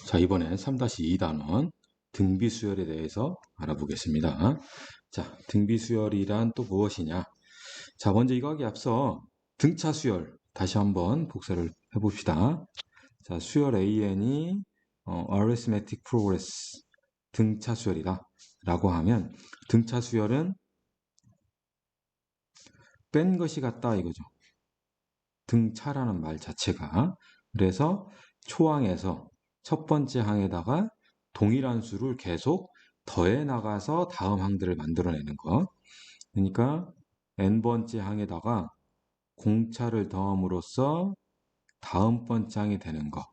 자, 이번엔 3-2단원 등비수열에 대해서 알아보겠습니다. 자, 등비수열이란 또 무엇이냐? 자, 먼저 이거 하기 앞서 등차수열 다시 한번 복사를 해봅시다. 자, 수열 AN이 arithmetic progress 등차수열이다 라고 하면 등차수열은 뺀 것이 같다 이거죠. 등차라는 말 자체가. 그래서 초항에서 첫 번째 항에다가 동일한 수를 계속 더해 나가서 다음 항들을 만들어내는 거. 그러니까 n번째 항에다가 공차를 더함으로써 다음 번째 항이 되는 거.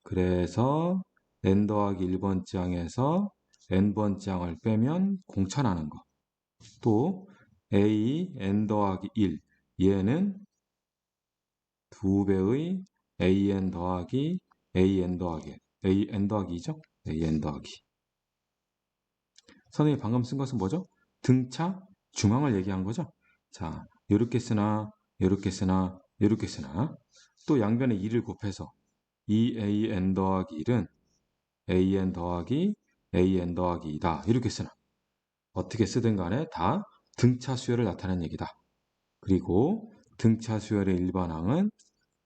그래서 n 더하기 1번째 항에서 n번째 항을 빼면 공차 나는 거. 또 a n 더하기 1 얘는 2배의 an 더하기 an 더하기 an 더하기죠? an 더하기. 선생님이 방금 쓴 것은 뭐죠? 등차 중앙을 얘기한 거죠? 자, 이렇게 쓰나 이렇게 쓰나 이렇게 쓰나 또 양변에 2를 곱해서 2an 더하기 1은 an 더하기 an 더하기 2다 이렇게 쓰나 어떻게 쓰든 간에 다 등차 수열을 나타내는 얘기다. 그리고 등차 수열의 일반항은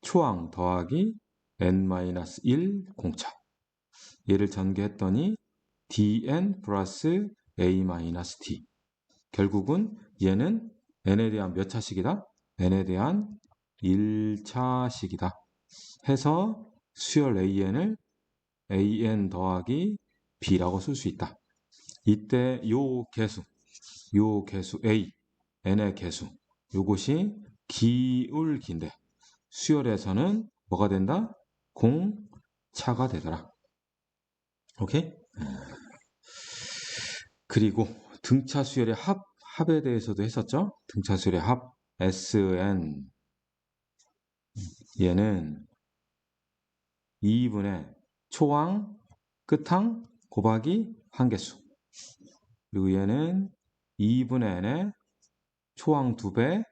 초항 더하기 n-1 공차. 얘를 전개했더니 dn 플러스 a-t. 결국은 얘는 n에 대한 몇 차식이다? n에 대한 1차식이다. 해서 수열 an을 an 더하기 b라고 쓸 수 있다. 이때 요 개수 a, n의 개수, 요것이 기울기인데 수열에서는 뭐가 된다? 공차가 되더라. 오케이? 그리고 등차 수열의 합에 대해서도 했었죠? 등차 수열의 합 SN 얘는 2분의 초항 끝항 곱하기 한개수. 그리고 얘는 2분의 n의 초항 2배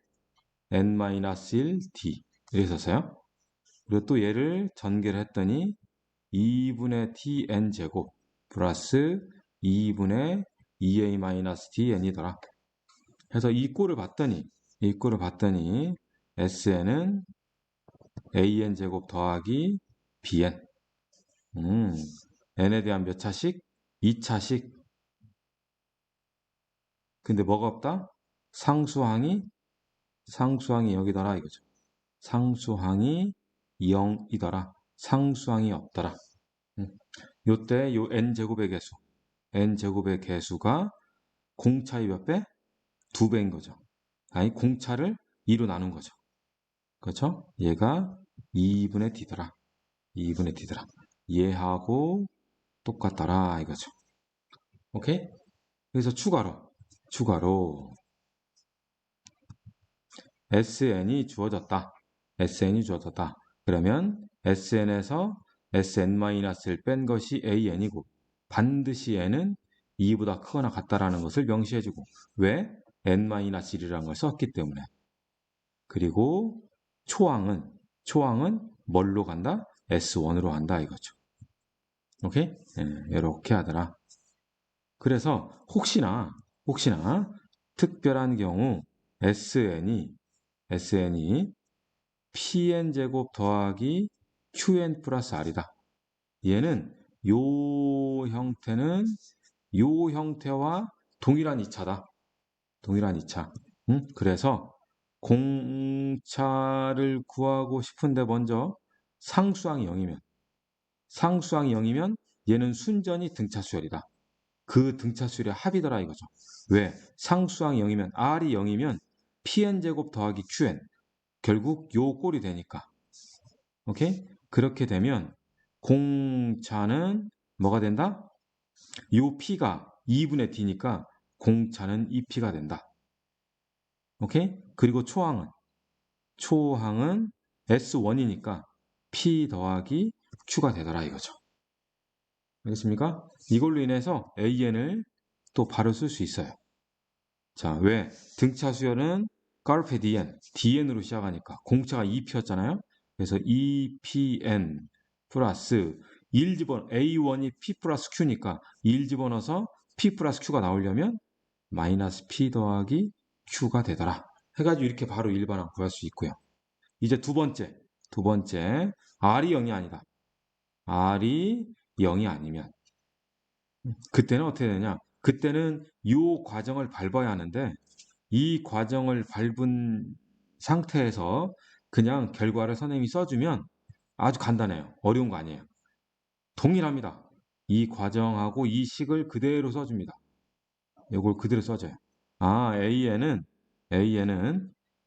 n-1d 이렇게 썼어요. 그리고 또 얘를 전개를 했더니 2분의 tn 제곱 플러스 2분의 2a-tn이더라. 해서 이 꼴을 봤더니 sn은 an 제곱 더하기 bn. n에 대한 몇 차식? 2차식. 근데 뭐가 없다? 상수항이 여기더라 이거죠. 상수항이 0이더라. 상수항이 없더라. 요때 요 n제곱의 개수가 공차의 몇 배? 2배인 거죠. 아니 공차를 2로 나눈 거죠. 그렇죠? 얘가 2분의 d더라. 2분의 d더라. 얘하고 똑같더라 이거죠. 오케이? 그래서 추가로 sn이 주어졌다. 그러면 sn에서 sn-를 뺀 것이 an이고 반드시 n은 2보다 크거나 같다라는 것을 명시해주고 왜? n-1이라는 걸 썼기 때문에. 그리고 초항은 뭘로 간다? S1으로 간다 이거죠. 오케이? 이렇게 하더라. 그래서 혹시나 특별한 경우 sn이 pn제곱 더하기 qn 플러스 r이다. 얘는 요 형태와 동일한 2차다. 동일한 2차. 그래서 공차를 구하고 싶은데 먼저 상수항이 0이면 얘는 순전히 등차수열이다. 그 등차수열의 합이더라 이거죠. 왜? 상수항이 0이면 R이 0이면 PN제곱 더하기 QN 결국 요 꼴이 되니까. 오케이? 그렇게 되면 공차는 뭐가 된다? 요 P가 2분의 D니까 공차는 2P가 된다. 오케이? 그리고 초항은 S1이니까 P 더하기 Q가 되더라 이거죠. 알겠습니까? 이걸로 인해서 AN을 또 바로 쓸 수 있어요. 자, 왜? 등차 수열은 carpe diem, DN으로 시작하니까 공차가 2P였잖아요. 그래서 2PN 플러스 1 집어 A1이 P 플러스 Q니까 1 집어넣어서 P 플러스 Q가 나오려면 마이너스 P 더하기 Q가 되더라. 해가지고 이렇게 바로 일반항 구할 수 있고요. 이제 두 번째 R이 0이 아니다. R이 0이 아니면 그때는 어떻게 되냐? 그때는 이 과정을 밟아야 하는데 이 과정을 밟은 상태에서 그냥 결과를 선생님이 써주면 아주 간단해요. 어려운 거 아니에요. 동일합니다. 이 과정하고 이 식을 그대로 써줍니다. 이걸 그대로 써줘요. AN은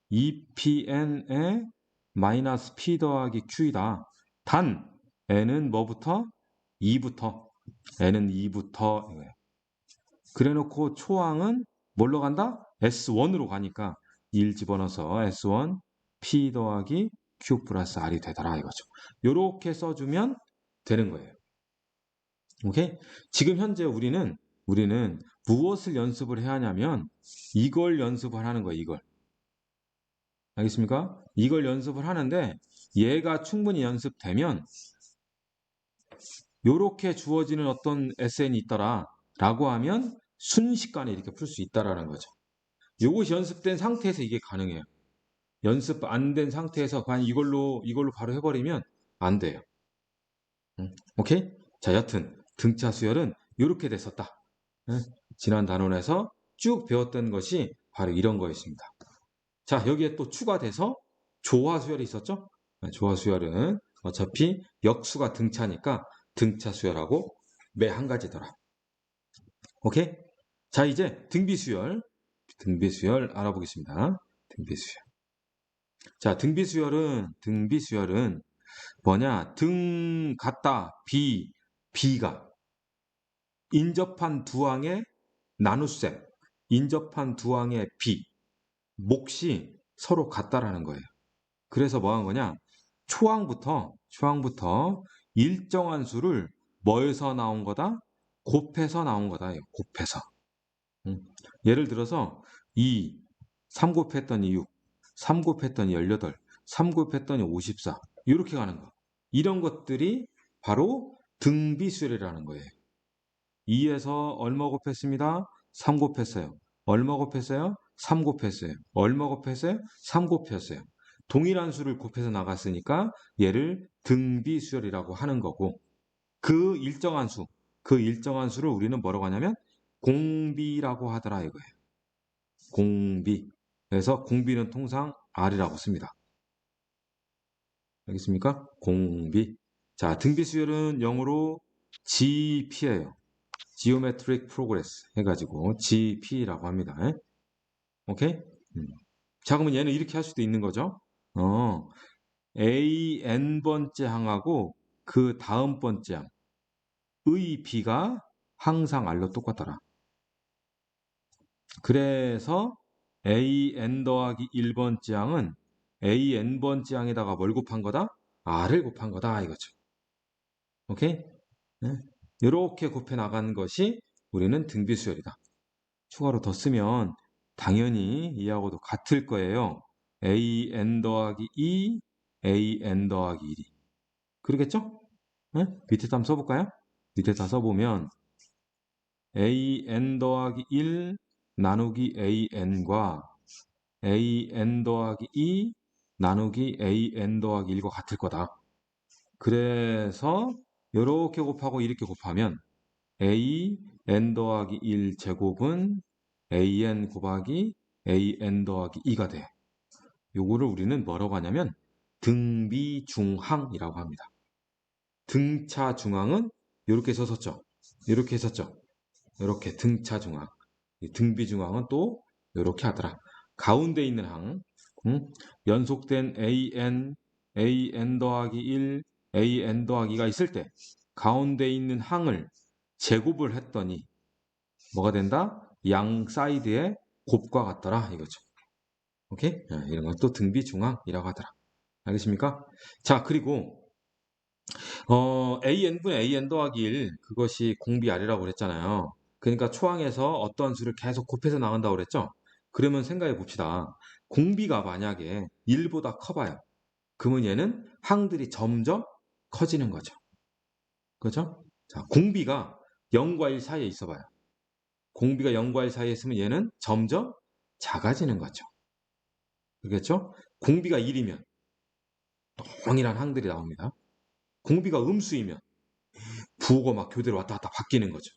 EPN의 마이너스 P 더하기 Q이다. 단 N은 뭐부터? 2부터. N은 2부터. 그래 놓고 초항은 뭘로 간다? S1으로 가니까 1 집어넣어서 S1 P 더하기 Q 플러스 R이 되더라 이거죠. 요렇게 써주면 되는 거예요. 오케이? 지금 현재 우리는 무엇을 연습을 해야 하냐면 이걸 연습을 하는 거예요. 이걸. 알겠습니까? 이걸 연습을 하는데 얘가 충분히 연습되면 요렇게 주어지는 어떤 SN이 있더라 라고 하면 순식간에 이렇게 풀 수 있다라는 거죠. 요것이 연습된 상태에서 이게 가능해요. 연습 안 된 상태에서 그냥 이걸로 바로 해버리면 안 돼요. 오케이? 자, 여튼 등차 수열은 이렇게 됐었다. 지난 단원에서 쭉 배웠던 것이 바로 이런 거였습니다. 자, 여기에 또 추가돼서 조화 수열이 있었죠? 조화 수열은 어차피 역수가 등차니까 등차 수열하고 매 한 가지더라. 오케이? 자, 이제 등비 수열 알아보겠습니다. 등비 수열. 자, 등비 수열은 뭐냐? 등 같다. B가 인접한 두 항의 나눗셈, 인접한 두 항의 B, 몫이 서로 같다라는 거예요. 그래서 뭐 한 거냐? 초항부터 일정한 수를 뭐에서 나온 거다? 곱해서 나온 거다. 곱해서. 예를 들어서 2, 3 곱했더니 6, 3 곱했더니 18, 3 곱했더니 54 이렇게 가는 거. 이런 것들이 바로 등비수열이라는 거예요. 2에서 얼마 곱했습니다. 3 곱했어요. 얼마 곱했어요? 3 곱했어요. 얼마 곱했어요? 3 곱했어요. 동일한 수를 곱해서 나갔으니까 얘를 등비수열이라고 하는 거고 그 일정한 수를 우리는 뭐라고 하냐면 공비라고 하더라 이거예요. 공비. 그래서 공비는 통상 R이라고 씁니다. 알겠습니까? 공비. 자, 등비수열은 영어로 GP예요. Geometric Progress 해가지고 GP라고 합니다. 오케이? 자, 그러면 얘는 이렇게 할 수도 있는 거죠. AN번째 항하고 그 다음 번째 항의 B가 항상 R로 똑같더라. 그래서 AN 더하기 1번째 항은 AN번째 항에다가 뭘 곱한 거다? R을 곱한 거다 이거죠. 오케이? 이렇게 곱해 나가는 것이 우리는 등비수열이다. 추가로 더 쓰면 당연히 이하고도 같을 거예요. AN 더하기 2, AN 더하기 1이. 그러겠죠? 밑에다 한번 써볼까요? 밑에다 써보면 AN 더하기 1 나누기 AN과 AN 더하기 2 나누기 AN 더하기 1과 같을 거다. 그래서 이렇게 곱하고 이렇게 곱하면 AN 더하기 1 제곱은 AN 곱하기 AN 더하기 2가 돼. 요거를 우리는 뭐라고 하냐면 등비중항이라고 합니다. 등차 중항은 이렇게 썼었죠. 이렇게 했었죠. 이렇게 등차 중항. 등비중항은 또 이렇게 하더라. 가운데 있는 항, 연속된 AN 더하기 1, AN 더하기 2가 있을 때 가운데 있는 항을 제곱을 했더니 뭐가 된다? 양 사이드의 곱과 같더라 이거죠. 오케이? 이런 건 또 등비중항이라고 하더라. 알겠습니까? 자, 그리고 AN분의 AN 더하기 1 그것이 공비 R이라고 그랬잖아요. 그러니까 초항에서 어떠한 수를 계속 곱해서 나간다고 그랬죠? 그러면 생각해 봅시다. 공비가 만약에 1보다 커봐요. 그러면 얘는 항들이 점점 커지는 거죠. 그죠? 자, 공비가 0과 1 사이에 있어봐요. 공비가 0과 1 사이에 있으면 얘는 점점 작아지는 거죠. 그렇겠죠? 공비가 1이면 동일한 항들이 나옵니다. 공비가 음수이면 부호가 막 교대로 왔다 갔다 바뀌는 거죠.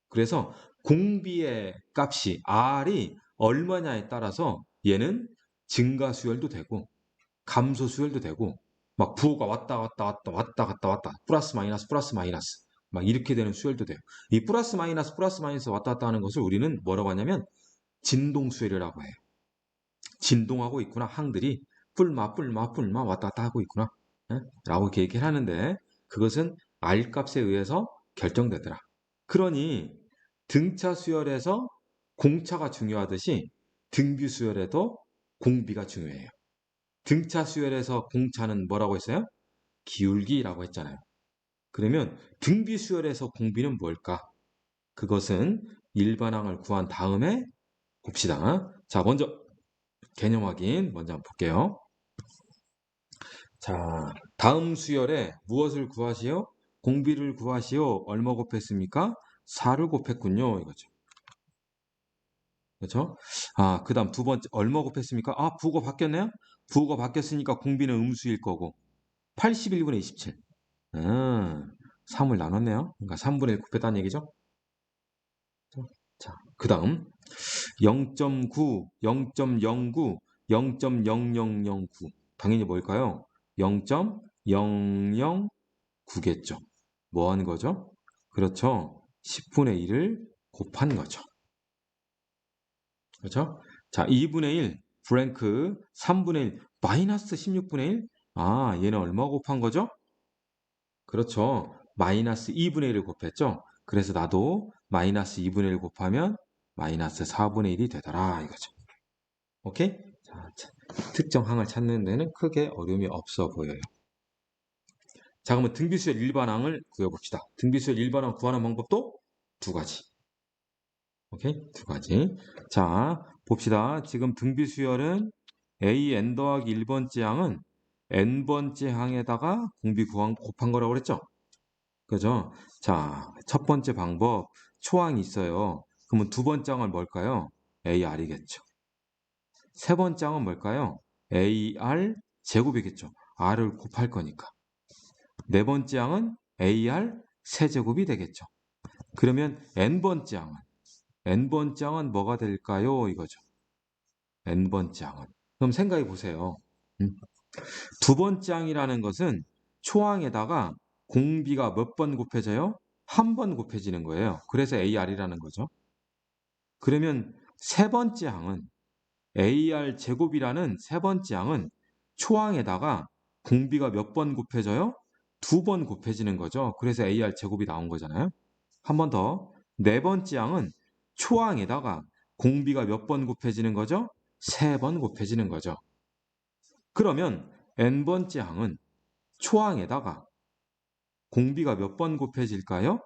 그래서 공비의 값이 R이 얼마냐에 따라서 얘는 증가 수열도 되고 감소 수열도 되고 막 부호가 왔다 갔다 왔다 왔다 갔다 왔다 플러스 마이너스 막 이렇게 되는 수열도 돼요. 이 플러스 마이너스 왔다 갔다 하는 것을 우리는 뭐라고 하냐면 진동 수열이라고 해요. 진동하고 있구나. 항들이 뿔마 왔다 갔다 하고 있구나. 예? 라고 이렇게 얘기를 하는데 그것은 R 값에 의해서 결정되더라. 그러니 등차 수열에서 공차가 중요하듯이 등비 수열에도 공비가 중요해요. 등차 수열에서 공차는 뭐라고 했어요? 기울기라고 했잖아요. 그러면 등비 수열에서 공비는 뭘까? 그것은 일반항을 구한 다음에 봅시다. 자, 먼저 개념 확인 먼저 한번 볼게요. 자, 다음 수열에 무엇을 구하시오? 공비를 구하시오. 얼마 곱했습니까? 4를 곱했군요. 이거죠. 그렇죠? 아, 그 다음 두 번째 얼마 곱했습니까? 아, 부호가 바뀌었네요? 부호가 바뀌었으니까 공비는 음수일 거고 81분의 27. 3을 나눴네요. 그러니까 3분의 1 곱했다는 얘기죠? 자, 그 다음 0.9, 0.09, 0.0009 당연히 뭘까요? 0.009겠죠. 뭐 하는 거죠? 그렇죠. 10분의 1을 곱한 거죠. 그렇죠? 자, 2분의 1 브랭크 3분의 1 마이너스 16분의 1. 아, 얘는 얼마 곱한 거죠? 그렇죠. 마이너스 2분의 1을 곱했죠. 그래서 나도 마이너스 2분의 1 곱하면 마이너스 4분의 1이 되더라 이거죠. 오케이? 자, 특정 항을 찾는 데는 크게 어려움이 없어 보여요. 자, 그러면 등비수열 일반항을 구해봅시다. 등비수열 일반항 구하는 방법도 두 가지. 오케이? 두 가지. 자, 봅시다. 지금 등비수열은 AN 더하기 1번째 항은 N번째 항에다가 공비 구한 곱한 거라고 그랬죠? 그죠? 자, 첫 번째 방법, 초항이 있어요. 그러면 두 번째 항은 뭘까요? AR이겠죠. 세 번째 항은 뭘까요? AR 제곱이겠죠. R을 곱할 거니까. 네 번째 항은 AR 세제곱이 되겠죠. 그러면 N번째 항은 뭐가 될까요? 이거죠. N번째 항은. 그럼 생각해 보세요. 두 번째 항이라는 것은 초항에다가 공비가 몇 번 곱해져요? 한 번 곱해지는 거예요. 그래서 AR이라는 거죠. 그러면 세 번째 항은 AR 제곱이라는 세 번째 항은 초항에다가 공비가 몇 번 곱해져요? 두 번 곱해지는 거죠. 그래서 AR 제곱이 나온 거잖아요. 한 번 더. 네 번째 항은 초항에다가 공비가 몇 번 곱해지는 거죠? 세 번 곱해지는 거죠. 그러면 n번째 항은 초항에다가 공비가 몇 번 곱해질까요?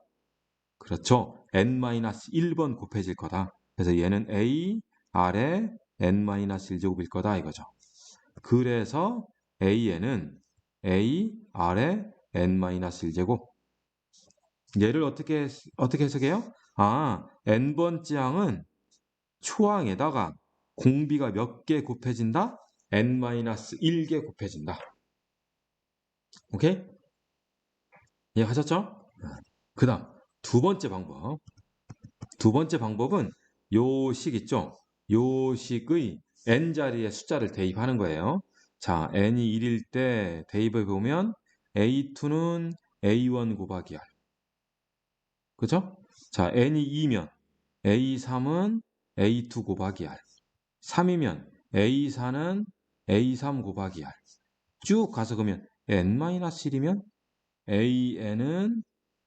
그렇죠. n-1번 곱해질 거다. 그래서 얘는 a, r에 n-1제곱일 거다 이거죠. 그래서 a는 a, r에 n-1제곱. 얘를 어떻게 해석해요? 아, n번째 항은 초항에다가 공비가 몇 개 곱해진다? n-1개 곱해진다. 오케이? 이해하셨죠? 그 다음 두 번째 방법. 두 번째 방법은 요 식 있죠? 요 식의 n자리에 숫자를 대입하는 거예요. 자, n이 1일 때 대입해 보면 a2는 a1 곱하기 r. 그죠? 자, n이 2면 a3은 a2 곱하기 r. 3이면 a4는 a3 곱하기 r. 쭉 가서 그러면 n-1이면 an은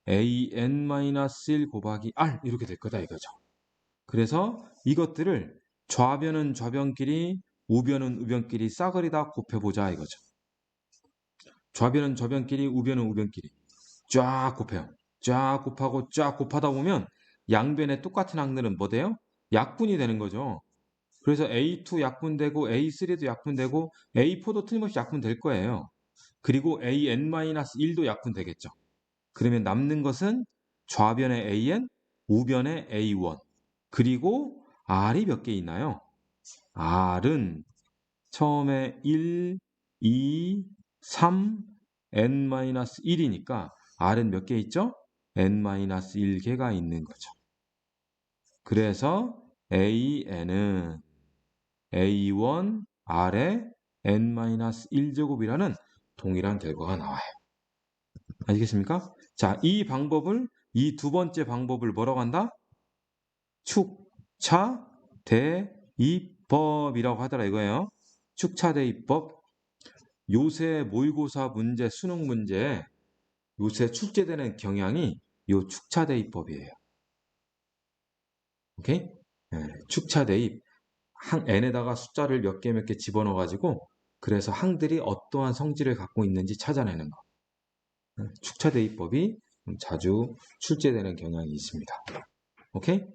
an-1 곱하기 r 이렇게 될 거다 이거죠. 그래서 이것들을 좌변은 좌변끼리 우변은 우변끼리 싸그리 다 곱해보자 이거죠. 좌변은 좌변끼리 우변은 우변끼리 쫙 곱해요. 쫙 곱하고 쫙 곱하다 보면 양변에 똑같은 항들은 뭐 돼요? 약분이 되는 거죠. 그래서 A2 약분되고 A3도 약분되고 A4도 틀림없이 약분될 거예요. 그리고 AN-1도 약분되겠죠. 그러면 남는 것은 좌변의 AN, 우변의 A1. 그리고 R이 몇 개 있나요? R은 처음에 1, 2, 3, n-1이니까 R은 몇 개 있죠? n-1개가 있는 거죠. 그래서 AN은 A1 R의 n-1제곱이라는 동일한 결과가 나와요. 아시겠습니까? 자, 이 두 번째 방법을 뭐라고 한다? 축차대입법이라고 하더라 이거예요. 축차대입법. 요새 모의고사 문제, 수능 문제 요새 출제되는 경향이 요 축차대입법이에요. 오케이? 네, 축차대입. n에다가 숫자를 몇 개 집어넣어 가지고 그래서 항들이 어떠한 성질을 갖고 있는지 찾아내는 거. 축차대입법이 자주 출제되는 경향이 있습니다. 오케이?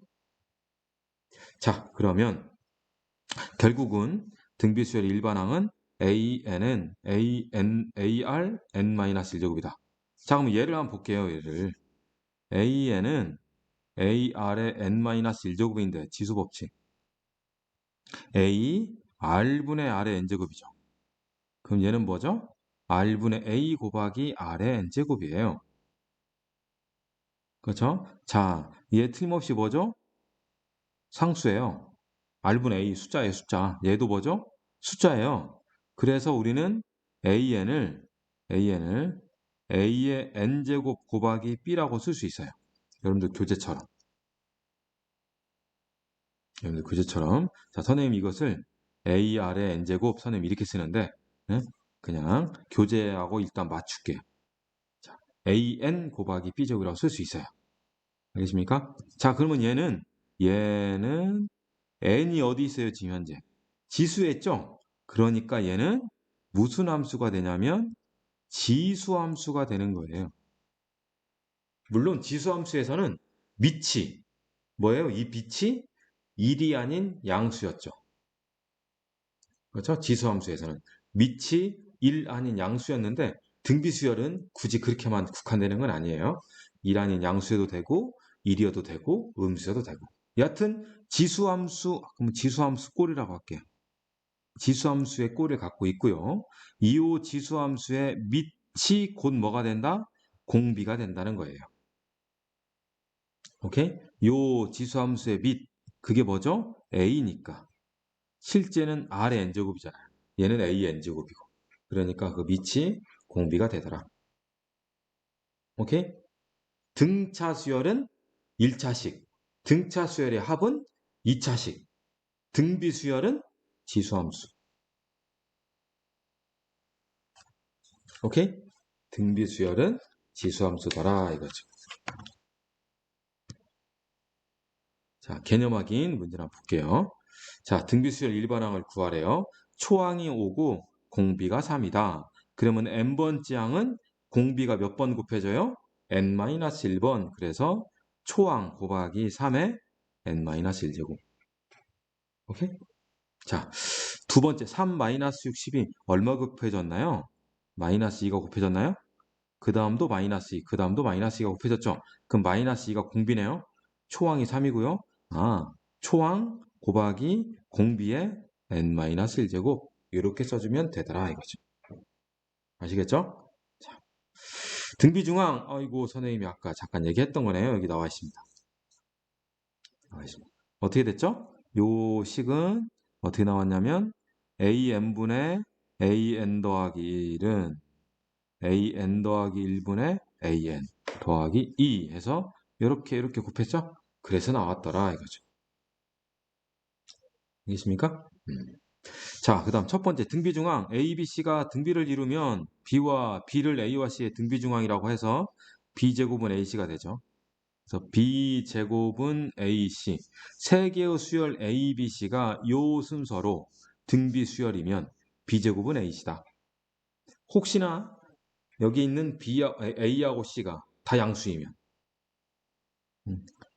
자, 그러면 결국은 등비수열 일반항은 AN은 AR n-1제곱이다. 자, 그럼 얘를 한번 볼게요. 얘를. AN은 AR의 n-1제곱인데 지수법칙. A R분의 R의 n제곱이죠. 그럼 얘는 뭐죠? R분의 A 곱하기 R의 n제곱이에요. 그렇죠? 자, 얘 틀림없이 뭐죠? 상수예요. R분의 A 숫자예요, 숫자. 얘도 뭐죠? 숫자예요. 그래서 우리는 AN을 A의 n제곱 곱하기 B라고 쓸 수 있어요. 여러분들 교재처럼. 자, 선생님 이것을 AR의 n제곱 선생님 이렇게 쓰는데 그냥 교재하고 일단 맞출게요. 자, AN 곱하기 B제곱이라고 쓸 수 있어요. 알겠습니까? 자, 그러면 얘는 n이 어디 있어요, 지금 현재? 지수했죠? 그러니까 얘는 무슨 함수가 되냐면 지수함수가 되는 거예요. 물론 지수함수에서는 밑이 뭐예요? 이 빛이 1이 아닌 양수였죠. 그렇죠? 지수함수에서는 밑이 1 아닌 양수였는데 등비수열은 굳이 그렇게만 국한되는 건 아니에요. 1 아닌 양수여도 되고 1이어도 되고 음수여도 되고. 여하튼 지수함수, 그럼 지수함수 꼴이라고 할게요. 지수함수의 꼴을 갖고 있고요. 이호 지수함수의 밑이 곧 뭐가 된다? 공비가 된다는 거예요. 오케이? 요 지수함수의 밑, 그게 뭐죠? A니까. 실제는 R의 n제곱이잖아요. 얘는 A의 n제곱이고. 그러니까 그 밑이 공비가 되더라. 오케이? 등차 수열은 1차식. 등차 수열의 합은 2차식. 등비 수열은 지수함수. 오케이? 등비 수열은 지수함수더라 이거죠. 자, 개념 확인 문제 한번 볼게요. 자, 등비수열 일반항을 구하래요. 초항이 5고 공비가 3이다. 그러면 n번째 항은 공비가 몇 번 곱해져요? n-1번. 그래서 초항 곱하기 3의 n-1제곱. 오케이? 자, 두 번째 3-60이 얼마 곱해졌나요? 마이너스 2가 곱해졌나요? 그 다음도 마이너스 2, 그 다음도 마이너스 2가 곱해졌죠? 그럼 마이너스 2가 공비네요. 초항이 3이고요. 초항 곱하기 공비의 n-1제곱 이렇게 써주면 되더라 이거죠. 아시겠죠? 자, 등비중항, 아이고 선생님이 아까 잠깐 얘기했던 거네요. 여기 나와 있습니다. 어떻게 됐죠? 요 식은 어떻게 나왔냐면 an분의 an 더하기 1은 an 더하기 1분의 an 더하기 2 해서 이렇게 곱했죠? 그래서 나왔더라 이거죠. 알겠습니까? 자, 그 다음 첫 번째 등비중항 A, B, C가 등비를 이루면 B를 A와 C의 등비중항이라고 해서 B제곱은 AC가 되죠. 그래서 B제곱은 AC 세 개의 수열 A, B, C가 요 순서로 등비 수열이면 B제곱은 AC다. 혹시나 여기 있는 A하고 C가 다 양수이면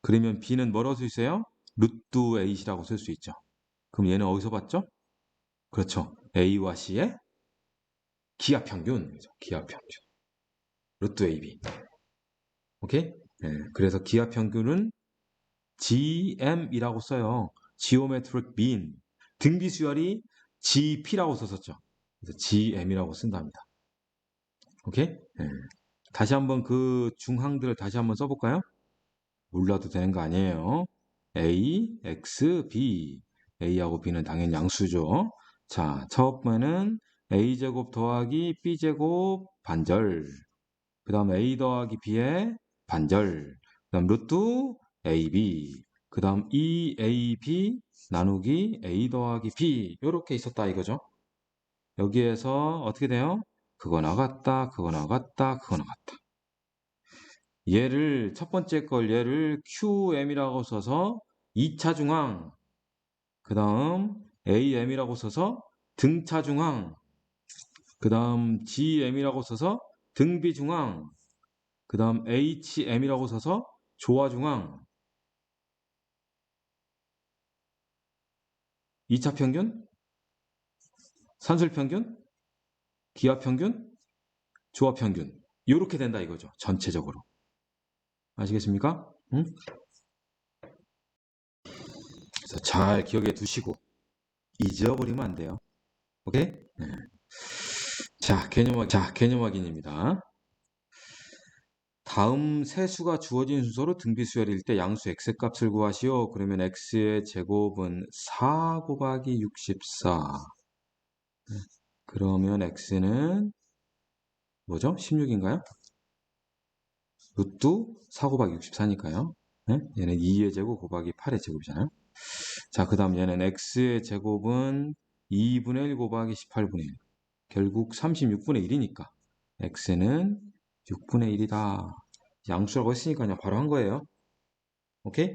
그러면 B는 뭐라고 쓸 수 있어요? 루트 AC라고 쓸 수 있죠. 그럼 얘는 어디서 봤죠? 그렇죠. A와 C의 기하평균. 루트 AB. 오케이? 네, 그래서 기하 평균은 GM이라고 써요. Geometric Mean. 등비 수열이 GP라고 썼었죠. 그래서 GM이라고 쓴답니다. 오케이? 네. 다시 한번 그 중항들을 다시 한번 써볼까요? 몰라도 되는 거 아니에요. A, X, B. A하고 B는 당연히 양수죠. 자, 첫 번째는 A제곱 더하기 B제곱 반절. 그 다음 A 더하기 B의 반절. 그 다음 루트 AB. 그 다음 2AB 나누기 A 더하기 B. 이렇게 있었다 이거죠. 여기에서 어떻게 돼요? 그거 나갔다, 그거 나갔다, 그거 나갔다. 얘를 첫 번째 걸 얘를 QM이라고 써서 2차 중앙, 그 다음 AM이라고 써서 등차 중앙, 그 다음 GM이라고 써서 등비 중앙, 그 다음 HM이라고 써서 조화 중앙, 2차 평균, 산술 평균, 기하 평균, 조화 평균 이렇게 된다 이거죠. 전체적으로. 아시겠습니까? 응? 그래서 잘 기억해 두시고 잊어버리면 안 돼요. 오케이? 네. 자, 개념 확인입니다. 다음 세 수가 주어진 순서로 등비수열일 때 양수 x값을 구하시오. 그러면 x의 제곱은 4 곱하기 64. 그러면 x는 뭐죠? 16인가요? 루트 4 곱하기 64니까요. 얘는 2의 제곱 곱하기 8의 제곱이잖아요. 자, 그 다음 얘는 x의 제곱은 2분의 1 곱하기 18분의 1. 결국 36분의 1이니까 x는 6분의 1이다. 양수라고 했으니까요. 바로 한 거예요. 오케이?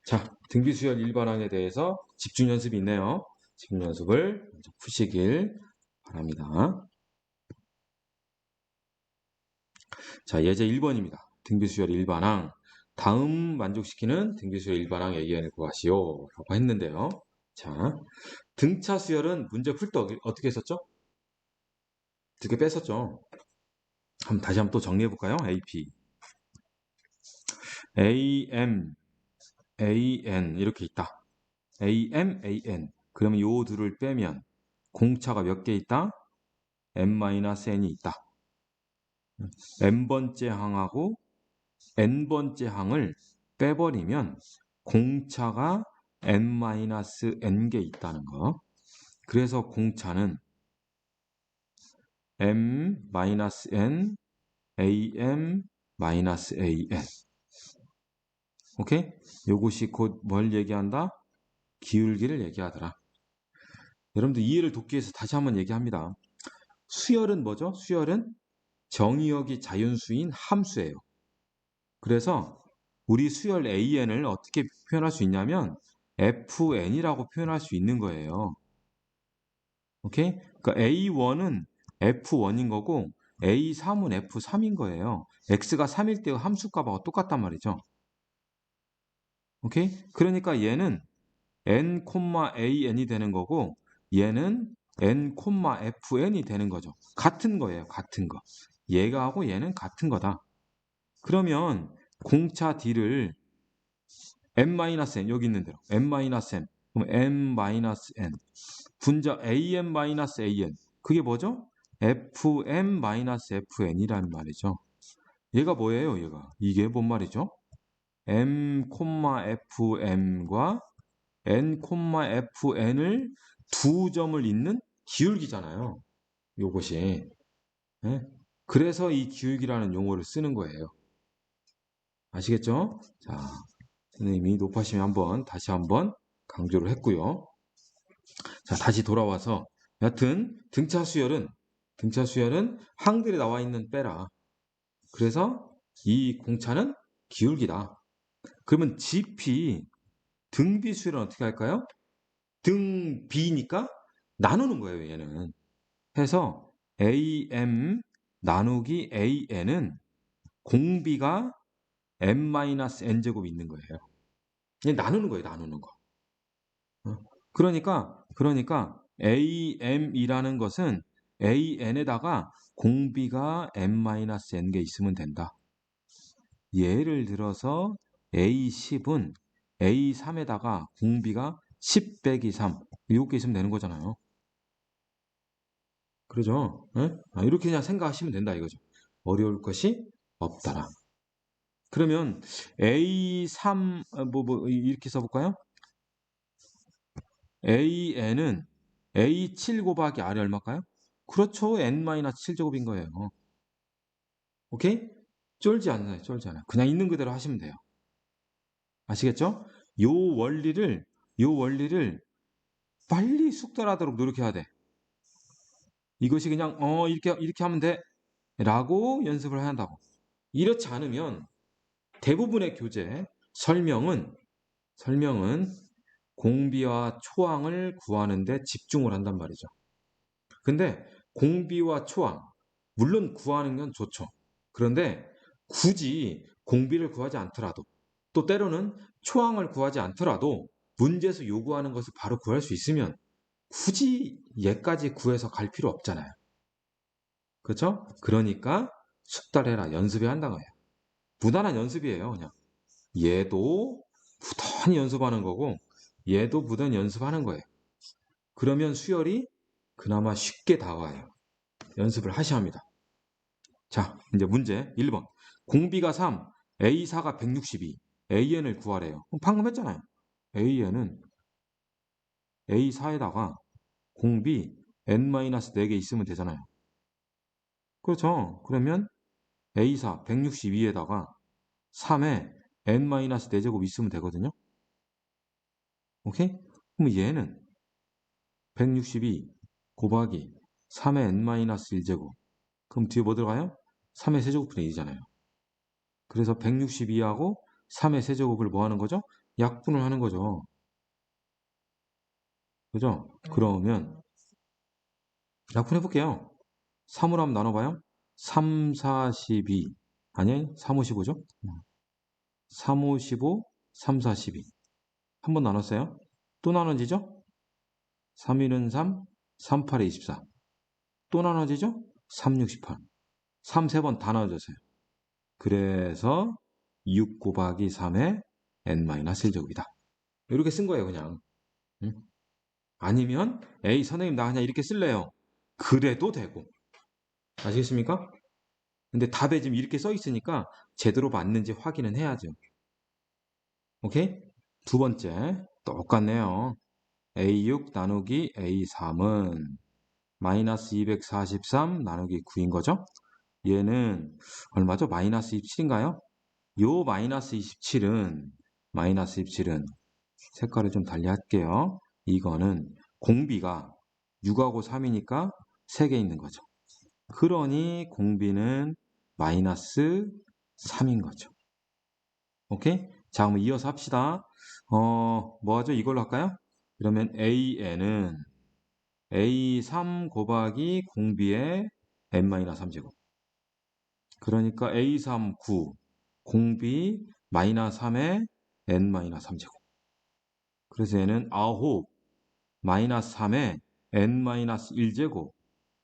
자, 등비수열 일반항에 대해서 집중 연습이 있네요. 집중 연습을 먼저 푸시길 바랍니다. 자, 예제 1번입니다. 등비수열 일반항. 다음 만족시키는 등비수열 일반항 AN을 구하시오. 라고 했는데요. 자, 등차 수열은 문제 풀 때 어떻게 했었죠? 두 개 뺐었죠. 다시 한번 또 정리해 볼까요? AP. AM, AN 이렇게 있다. AM, AN. 그러면 요 둘을 빼면 공차가 몇 개 있다? n-n이 있다. n번째 항하고 n번째 항을 빼버리면 공차가 n-n개 있다는 거. 그래서 공차는 m-n, am-an. 오케이? 요것이 곧 뭘 얘기한다? 기울기를 얘기하더라. 여러분들 이해를 돕기 위해서 다시 한번 얘기합니다. 수열은 뭐죠? 수열은 정의역이 자연수인 함수예요. 그래서 우리 수열 AN을 어떻게 표현할 수 있냐면 FN이라고 표현할 수 있는 거예요. 오케이? 그러니까 A1은 F1인 거고 A3은 F3인 거예요. X가 3일 때 함수값하고 똑같단 말이죠. 오케이? 그러니까 얘는 n,an이 되는 거고 얘는 n,fn이 되는 거죠. 같은 거예요. 같은 거. 얘가 하고 얘는 같은 거다. 그러면 공차 D를 m-n 여기 있는 대로 m-n 그럼 m-n 분자 am-an 그게 뭐죠? fm-fn이라는 말이죠. 얘가 뭐예요? 얘가 이게 뭔 말이죠? m,fm과 n,fn을 두 점을 잇는 기울기잖아요. 요것이. 예? 그래서 이 기울기라는 용어를 쓰는 거예요. 아시겠죠? 자, 선생님이 높아시면 다시 한번 강조를 했고요. 자, 다시 돌아와서 여튼 등차 수열은 항들에 나와 있는 빼라. 그래서 이 공차는 기울기다. 그러면 GP 등비 수열은 어떻게 할까요? 등비니까 나누는 거예요, 얘는. 해서 AM 나누기 AN은 공비가 m-n제곱이 있는 거예요. 그냥 나누는 거예요, 나누는 거. 그러니까 AM이라는 것은 AN에다가 공비가 n-n개 있으면 된다. 예를 들어서 A10은 A3에다가 공비가 10 빼기 3 이렇게 있으면 되는 거잖아요. 그러죠? 예? 이렇게 그냥 생각하시면 된다 이거죠. 어려울 것이 없다라. 그러면 A3 이렇게 써볼까요? AN은 A7 곱하기 R이 얼마일까요? 그렇죠. N-7제곱인 거예요. 오케이? 쫄지 않아요. 쫄지 않아요. 그냥 있는 그대로 하시면 돼요. 아시겠죠? 요 원리를 빨리 숙달하도록 노력해야 돼. 이것이 그냥 이렇게 하면 돼 라고 연습을 해야 한다고. 이렇지 않으면 대부분의 교재 설명은 공비와 초항을 구하는 데 집중을 한단 말이죠. 근데 공비와 초항 물론 구하는 건 좋죠. 그런데 굳이 공비를 구하지 않더라도 또 때로는 초항을 구하지 않더라도 문제에서 요구하는 것을 바로 구할 수 있으면 굳이 얘까지 구해서 갈 필요 없잖아요. 그렇죠? 그러니까 숙달해라. 연습해야 한다는 거예요. 무단한 연습이에요. 그냥 얘도 부단히 연습하는 거고 얘도 부단히 연습하는 거예요. 그러면 수열이 그나마 쉽게 다가와요. 연습을 하셔야 합니다. 자, 이제 문제 1번. 공비가 3, A4가 162, AN을 구하래요. 방금 했잖아요. AN은 A4에다가 공비 N-4개 있으면 되잖아요. 그렇죠. 그러면 A4 162에다가 3에 N-4제곱 있으면 되거든요. 오케이? 그럼 얘는 162 곱하기 3의 N-1제곱. 그럼 뒤에 뭐 들어가요? 3의 세제곱분의 2잖아요. 그래서 162하고 3의 세제곱을 뭐 하는 거죠? 약분을 하는 거죠. 그죠? 그러면 약분해 볼게요. 3으로 한번 나눠봐요. 3, 4, 12. 아니, 3, 5, 15죠? 3, 5, 15, 3, 4, 12. 한 번 나눴어요. 또 나눠지죠? 3, 1은 3, 3, 8에 24. 또 나눠지죠? 3, 6, 18. 3, 3번 다 나눠졌어요. 그래서 6 곱하기 3의 n-1제곱이다. 이렇게 쓴 거예요, 그냥. 응? 아니면 에이 선생님 나 그냥 이렇게 쓸래요. 그래도 되고. 아시겠습니까? 근데 답에 지금 이렇게 써 있으니까 제대로 맞는지 확인은 해야죠. 오케이? 두 번째 똑같네요. A6 나누기 A3은 마이너스 243 나누기 9인 거죠? 얘는 얼마죠? 마이너스 27인가요? 요 마이너스 27은 색깔을 좀 달리 할게요. 이거는 공비가 6하고 3이니까 3개 있는 거죠. 그러니 공비는 마이너스 3인 거죠. 오케이? 자, 그럼 이어서 합시다. 뭐 하죠? 이걸로 할까요? 그러면 AN은 A3 곱하기 공비의 n-3제곱. 그러니까 A3 9, 공비 마이너스 3의 n-3제곱. 그래서 얘는 9 마이너스 3의 n-1제곱.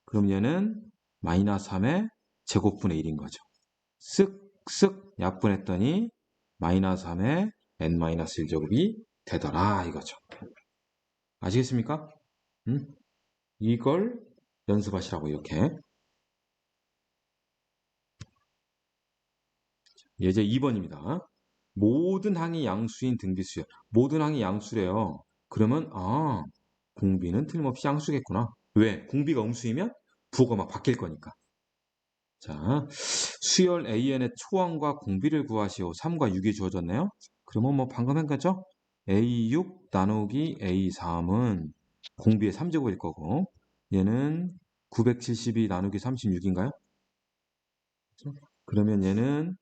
그럼 얘는 마이너스 3의 제곱분의 1인 거죠. 쓱쓱 약분했더니 마이너스 3의 n-1제곱이 되더라 이거죠. 아시겠습니까? 이걸 연습하시라고 이렇게. 예제 2번입니다. 모든 항이 양수인 등비수열. 모든 항이 양수래요. 그러면 공비는 틀림없이 양수겠구나. 왜? 공비가 음수이면 부호가 막 바뀔 거니까. 자, 수열 AN의 초항과 공비를 구하시오. 3과 6이 주어졌네요. 그러면 뭐 방금 한 거죠? A6 나누기 A3은 공비의 3제곱일 거고 얘는 972 나누기 36인가요? 그러면 얘는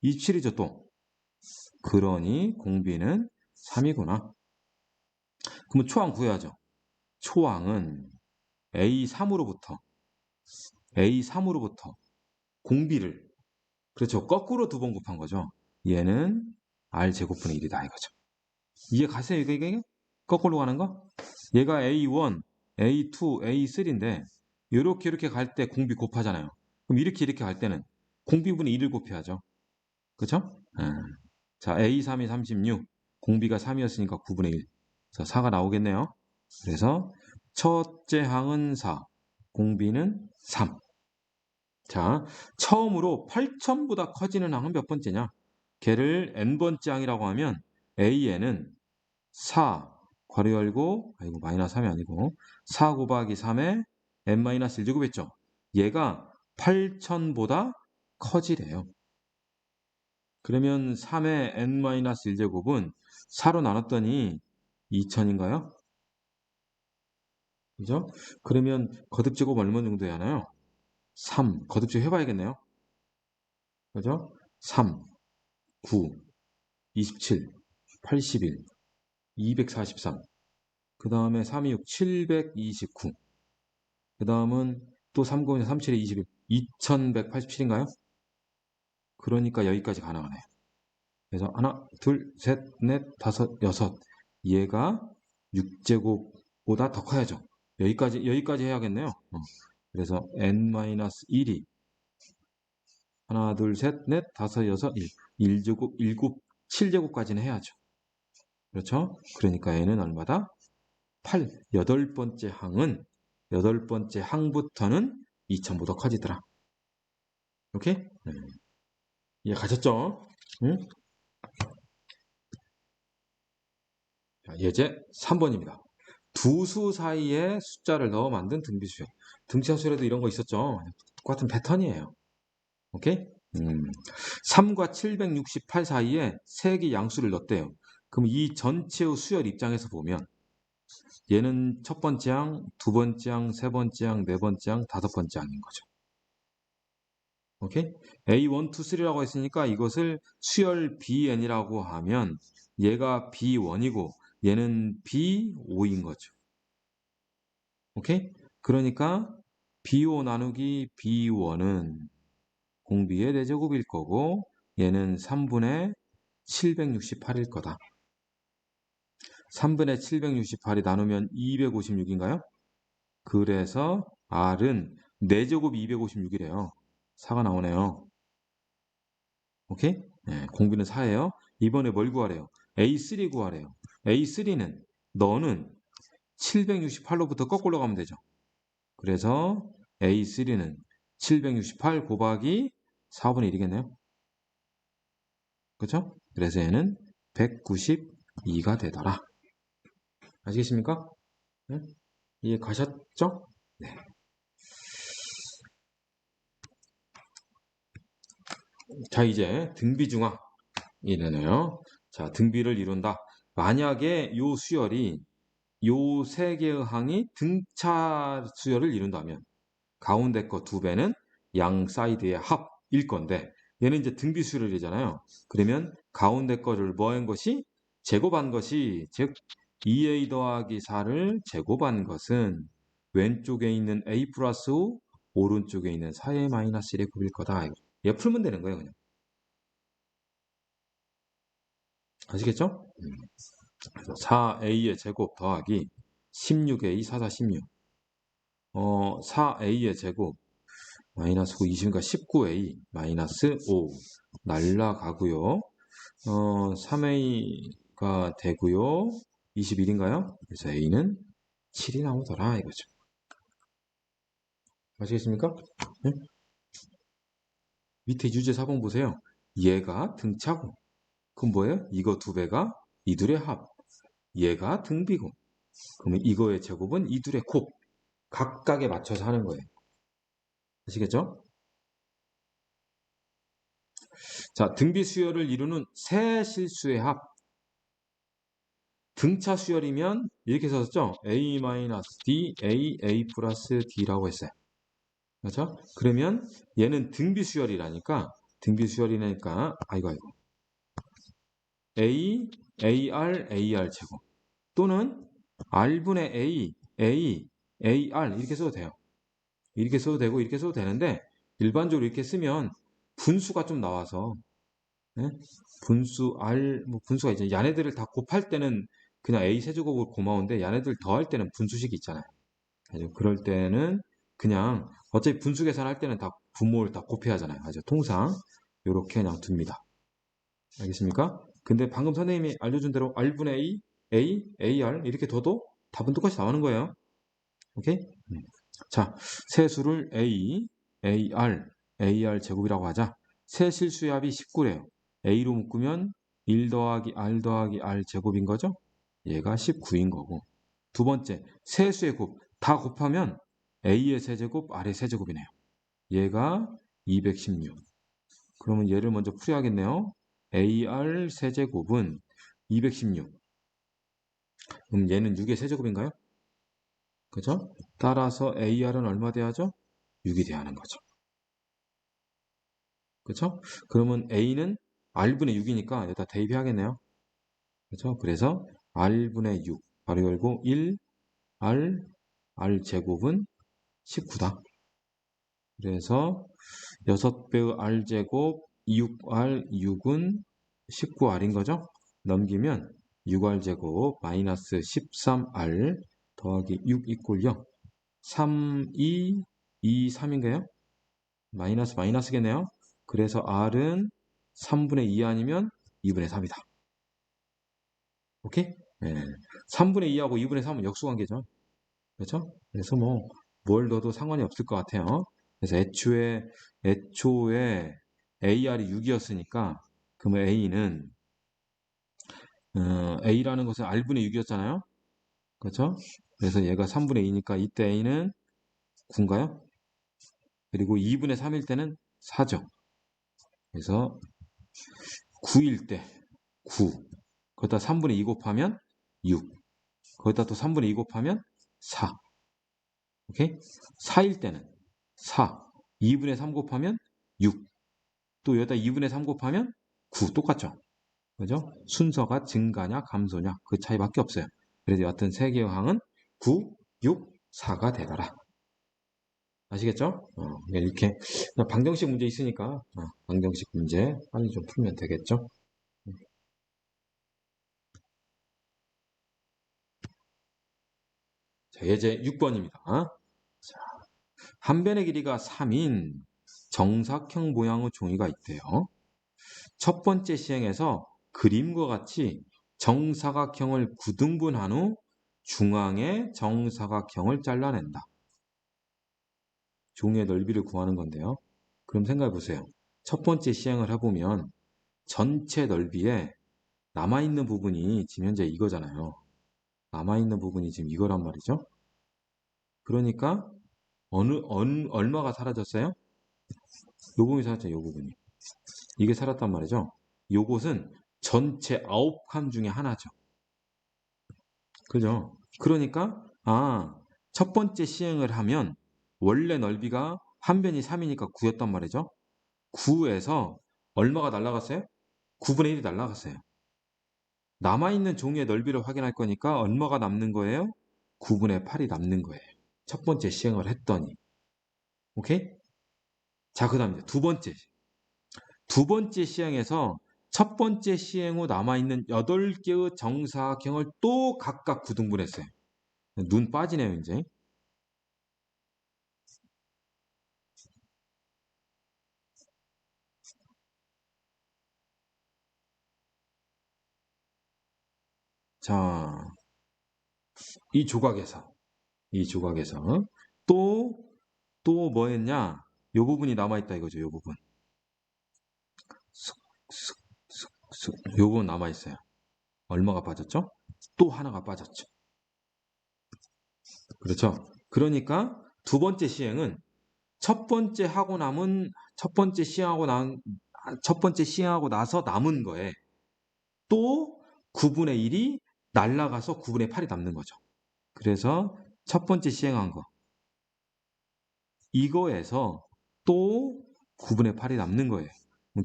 27이죠 또. 그러니 공비는 3이구나. 그러면 초항 구해야죠. 초항은 A3으로부터 공비를 그렇죠. 거꾸로 두 번 곱한 거죠. 얘는 R제곱분의 1이다 이거죠. 이해 가세요? 이게 거꾸로 가는 거? 얘가 A1, A2, A3인데 이렇게 갈 때 공비 곱하잖아요. 그럼 이렇게 갈 때는 공비분의 1을 곱해야죠. 그쵸? 자, A3이 36, 공비가 3이었으니까 9분의 1. 자, 4가 나오겠네요. 그래서 첫째 항은 4, 공비는 3. 자, 처음으로 8,000보다 커지는 항은 몇 번째냐? 걔를 n번째 항이라고 하면 A에는 4, 괄호 열고, 아이고, 마이너스 3이 아니고, 4 곱하기 3에 n-1제곱했죠. 얘가 8,000보다 커지래요. 그러면 3의 n-1제곱은 4로 나눴더니 2000인가요? 그죠? 그러면 거듭제곱 얼마 정도 해야 하나요? 3. 거듭제곱 해봐야겠네요. 그죠? 3, 9, 27, 81, 243. 그 다음에 3, 6, 729. 그 다음은 또 3, 9, 3, 7에 21, 2187인가요? 그러니까 여기까지 가능하네요. 그래서 하나, 둘, 셋, 넷, 다섯, 여섯. 얘가 6제곱보다 더 커야죠. 여기까지 해야겠네요. 그래서 n-1이 하나, 둘, 셋, 넷, 다섯, 여섯, 1제곱, 7, 7제곱까지는 해야죠. 그렇죠? 그러니까 얘는 얼마다? 8. 여덟 번째 항부터는 2000보다 커지더라. 오케이? 이해 가셨죠? 응? 자, 예제 3번입니다. 두 수 사이에 숫자를 넣어 만든 등비수열. 등차수열에도 이런 거 있었죠? 똑같은 패턴이에요. 오케이? 3과 768 사이에 세 개 양수를 넣었대요. 그럼 이 전체의 수열 입장에서 보면 얘는 첫 번째 항, 두 번째 항, 세 번째 항, 네 번째 항, 다섯 번째 항인 거죠. 오케이? A1, 2, 3라고 했으니까 이것을 수열 Bn이라고 하면 얘가 B1이고 얘는 B5인 거죠. 오케이? 그러니까 B5 나누기 B1은 공비의 4제곱일 거고 얘는 3분의 768일 거다. 3분의 768이 나누면 256인가요? 그래서 R은 4제곱이 256이래요. 4가 나오네요. 오케이? 네, 공비는 4예요. 이번에 뭘 구하래요? A3 구하래요. A3는 너는 768로부터 거꾸로 가면 되죠. 그래서 A3는 768 곱하기 4분의 1이겠네요. 그렇죠? 그래서 얘는 192가 되더라. 아시겠습니까? 네? 이해 가셨죠? 네. 자, 이제 등비중항이네요. 자, 등비를 이룬다. 만약에 요 수열이 요 세 개의 항이 등차 수열을 이룬다면 가운데 거 두 배는 양 사이드의 합일 건데 얘는 이제 등비 수열이잖아요. 그러면 가운데 거를 뭐 한 것이 제곱한 것이 즉 2a 더하기 4를 제곱한 것은 왼쪽에 있는 a 플러스 5 오른쪽에 있는 4a 마이너스 1의 곱일 거다. 얘 풀면 되는 거예요, 그냥. 아시겠죠? 그래서 4a의 제곱 더하기 16a 4, 4, 16 4a의 제곱 마이너스 9, 20이니까 19a 마이너스 5 날라가고요. 3a가 되고요. 21인가요? 그래서 a는 7이 나오더라 이거죠. 아시겠습니까? 네? 밑에 유제 4번 보세요. 얘가 등차고 그럼 뭐예요? 이거 두 배가 이둘의 합. 얘가 등비고 그러면 이거의 제곱은 이둘의 곱. 각각에 맞춰서 하는 거예요. 아시겠죠? 자, 등비 수열을 이루는 세 실수의 합. 등차 수열이면 이렇게 썼죠? A-D, A 플러스 D라고 했어요. 그렇죠? 그러면 얘는 등비 수열이라니까 아이고 A, AR 제곱 또는 R분의 AR 이렇게 써도 돼요. 이렇게 써도 되고 이렇게 써도 되는데 일반적으로 이렇게 쓰면 분수가 좀 나와서 네? 분수 뭐 분수가 이제 얘네들을 다 곱할 때는 그냥 A 세제곱으로 고마운데 얘네들 더할 때는 분수식이 있잖아요. 그럴 때는 그냥 어차피 분수 계산할 때는 다 분모를 다 곱해야 하잖아요. 맞아. 통상 이렇게 그냥 둡니다. 알겠습니까? 근데 방금 선생님이 알려준 대로 R분의 A, AR 이렇게 둬도 답은 똑같이 나오는 거예요. 오케이? 자, 세 수를 AR 제곱이라고 하자. 세 실수의 합이 19래요. A로 묶으면 1 더하기 R 더하기 R 제곱인 거죠? 얘가 19인 거고. 두 번째, 세 수의 곱. 다 곱하면 A의 세제곱, R의 세제곱이네요. 얘가 216. 그러면 얘를 먼저 풀이하겠네요. AR 세제곱은 216. 그럼 얘는 6의 세제곱인가요? 그죠? 따라서 AR은 얼마 돼야죠? 6이 돼야 하는 거죠. 그쵸? 그러면 A는 R분의 6이니까 여기다 대입해야겠네요. 그쵸? 그래서 R분의 6 바로 열고 1R 제곱은 19다. 그래서 6배의 R제곱 6R6은 19R인 거죠? 넘기면 6R제곱 마이너스 13R 더하기 6 이꼴 0 3, 2, 2, 3인가요? 마이너스 마이너스겠네요. 그래서 R은 3분의 2 아니면 2분의 3이다. 오케이? 네. 3분의 2하고 2분의 3은 역수관계죠. 그렇죠? 그래서 뭐 뭘 넣어도 상관이 없을 것 같아요. 그래서 애초에 AR이 6이었으니까 그러면 A는 A라는 것은 R분의 6이었잖아요. 그렇죠? 그래서 얘가 3분의 2니까 이때 A는 9인가요? 그리고 2분의 3일 때는 4죠. 그래서 9일 때 9. 거기다 3분의 2 곱하면 6. 거기다 또 3분의 2 곱하면 4. 오케이? 4일 때는 4. 2분의 3 곱하면 6. 또 여기다 2분의 3 곱하면 9. 똑같죠? 그죠? 순서가 증가냐 감소냐 그 차이밖에 없어요. 그래서 여하튼 세 개의 항은 9, 6, 4가 되더라. 아시겠죠? 이렇게 방정식 문제 있으니까 방정식 문제 빨리 좀 풀면 되겠죠? 자, 예제 6번입니다. 자, 한 변의 길이가 3인 정사각형 모양의 종이가 있대요. 첫 번째 시행에서 그림과 같이 정사각형을 9등분한 후 중앙에 정사각형을 잘라낸다. 종이의 넓이를 구하는 건데요. 그럼 생각해 보세요. 첫 번째 시행을 해보면 전체 넓이에 남아있는 부분이 지금 현재 이거잖아요. 남아있는 부분이 지금 이거란 말이죠. 그러니까 얼마가 사라졌어요? 요 부분이 사라졌죠. 요 부분이. 이게 살았단 말이죠. 요것은 전체 9칸 중에 하나죠. 그죠? 그러니까 첫 번째 시행을 하면 원래 넓이가 한 변이 3이니까 9였단 말이죠. 9에서 얼마가 날라갔어요? 9분의 1이 날라갔어요. 남아있는 종이의 넓이를 확인할 거니까 얼마가 남는 거예요? 9분의 8이 남는 거예요. 첫 번째 시행을 했더니. 오케이? 자, 그 다음에 두 번째. 두 번째 시행에서 첫 번째 시행 후 남아있는 8개의 정사각형을 또 각각 9등분했어요. 눈 빠지네요, 이제. 자, 이 조각에서 또 뭐 했냐? 요 부분이 남아있다 이거죠, 요 부분. 요 부분 남아있어요. 얼마가 빠졌죠? 또 하나가 빠졌죠. 그렇죠? 그러니까 두 번째 시행은 첫 번째 시행하고 나서 남은 거에 또 9분의 1이 날라가서 9분의 8이 남는 거죠. 그래서 첫 번째 시행한 거 이거에서 또 9분의 8이 남는 거예요.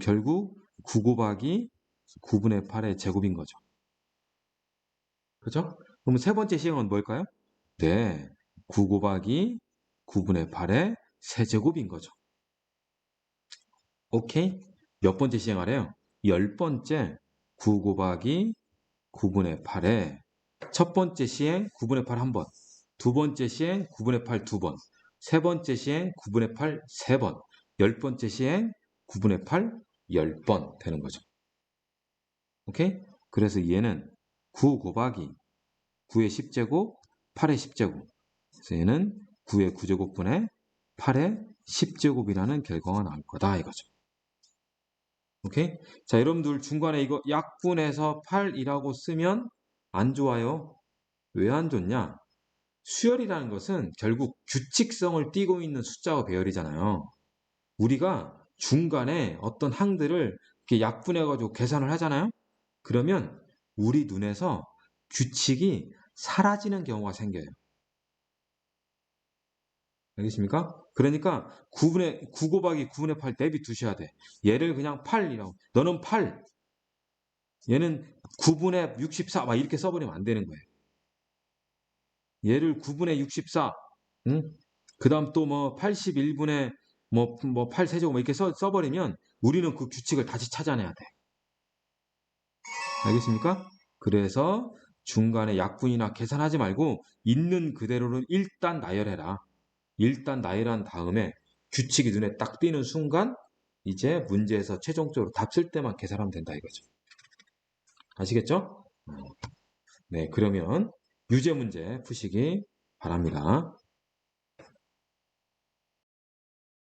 결국 9 곱하기 9분의 8의 제곱인 거죠. 그죠? 그럼 세 번째 시행은 뭘까요? 네, 9 곱하기 9분의 8의 세제곱인 거죠. 오케이? 몇 번째 시행하래요? 10번째 9 곱하기 9분의 8에 첫 번째 시행 9분의 8 한 번, 두 번째 시행 9분의 8 두 번, 세 번째 시행 9분의 8 3번, 10번째 시행 9분의 8 10번 되는 거죠. 오케이? 그래서 얘는 9 곱하기 9의 10제곱, 8의 10제곱. 그래서 얘는 9의 9제곱분의 8의 10제곱이라는 결과가 나올 거다 이거죠. 오케이? 자, 여러분들 중간에 이거 약분해서 8이라고 쓰면 안 좋아요. 왜 안 좋냐? 수열이라는 것은 결국 규칙성을 띠고 있는 숫자와 배열이잖아요. 우리가 중간에 어떤 항들을 이렇게 약분해가지고 계산을 하잖아요. 그러면 우리 눈에서 규칙이 사라지는 경우가 생겨요. 알겠습니까? 그러니까 9 곱하기 9분의 8 대비 두셔야 돼. 얘를 그냥 8이라고. 너는 8. 얘는 9분의 64. 막 이렇게 써버리면 안 되는 거예요. 얘를 9분의 64. 응? 그 다음 또 뭐 81분의 뭐 8세제곱 이렇게 써버리면 우리는 그 규칙을 다시 찾아내야 돼. 알겠습니까? 그래서 중간에 약분이나 계산하지 말고 있는 그대로는 일단 나열해라. 일단 나열한 다음에 규칙이 눈에 딱 띄는 순간 이제 문제에서 최종적으로 답 쓸 때만 계산하면 된다 이거죠. 아시겠죠? 네, 그러면 유제 문제 푸시기 바랍니다.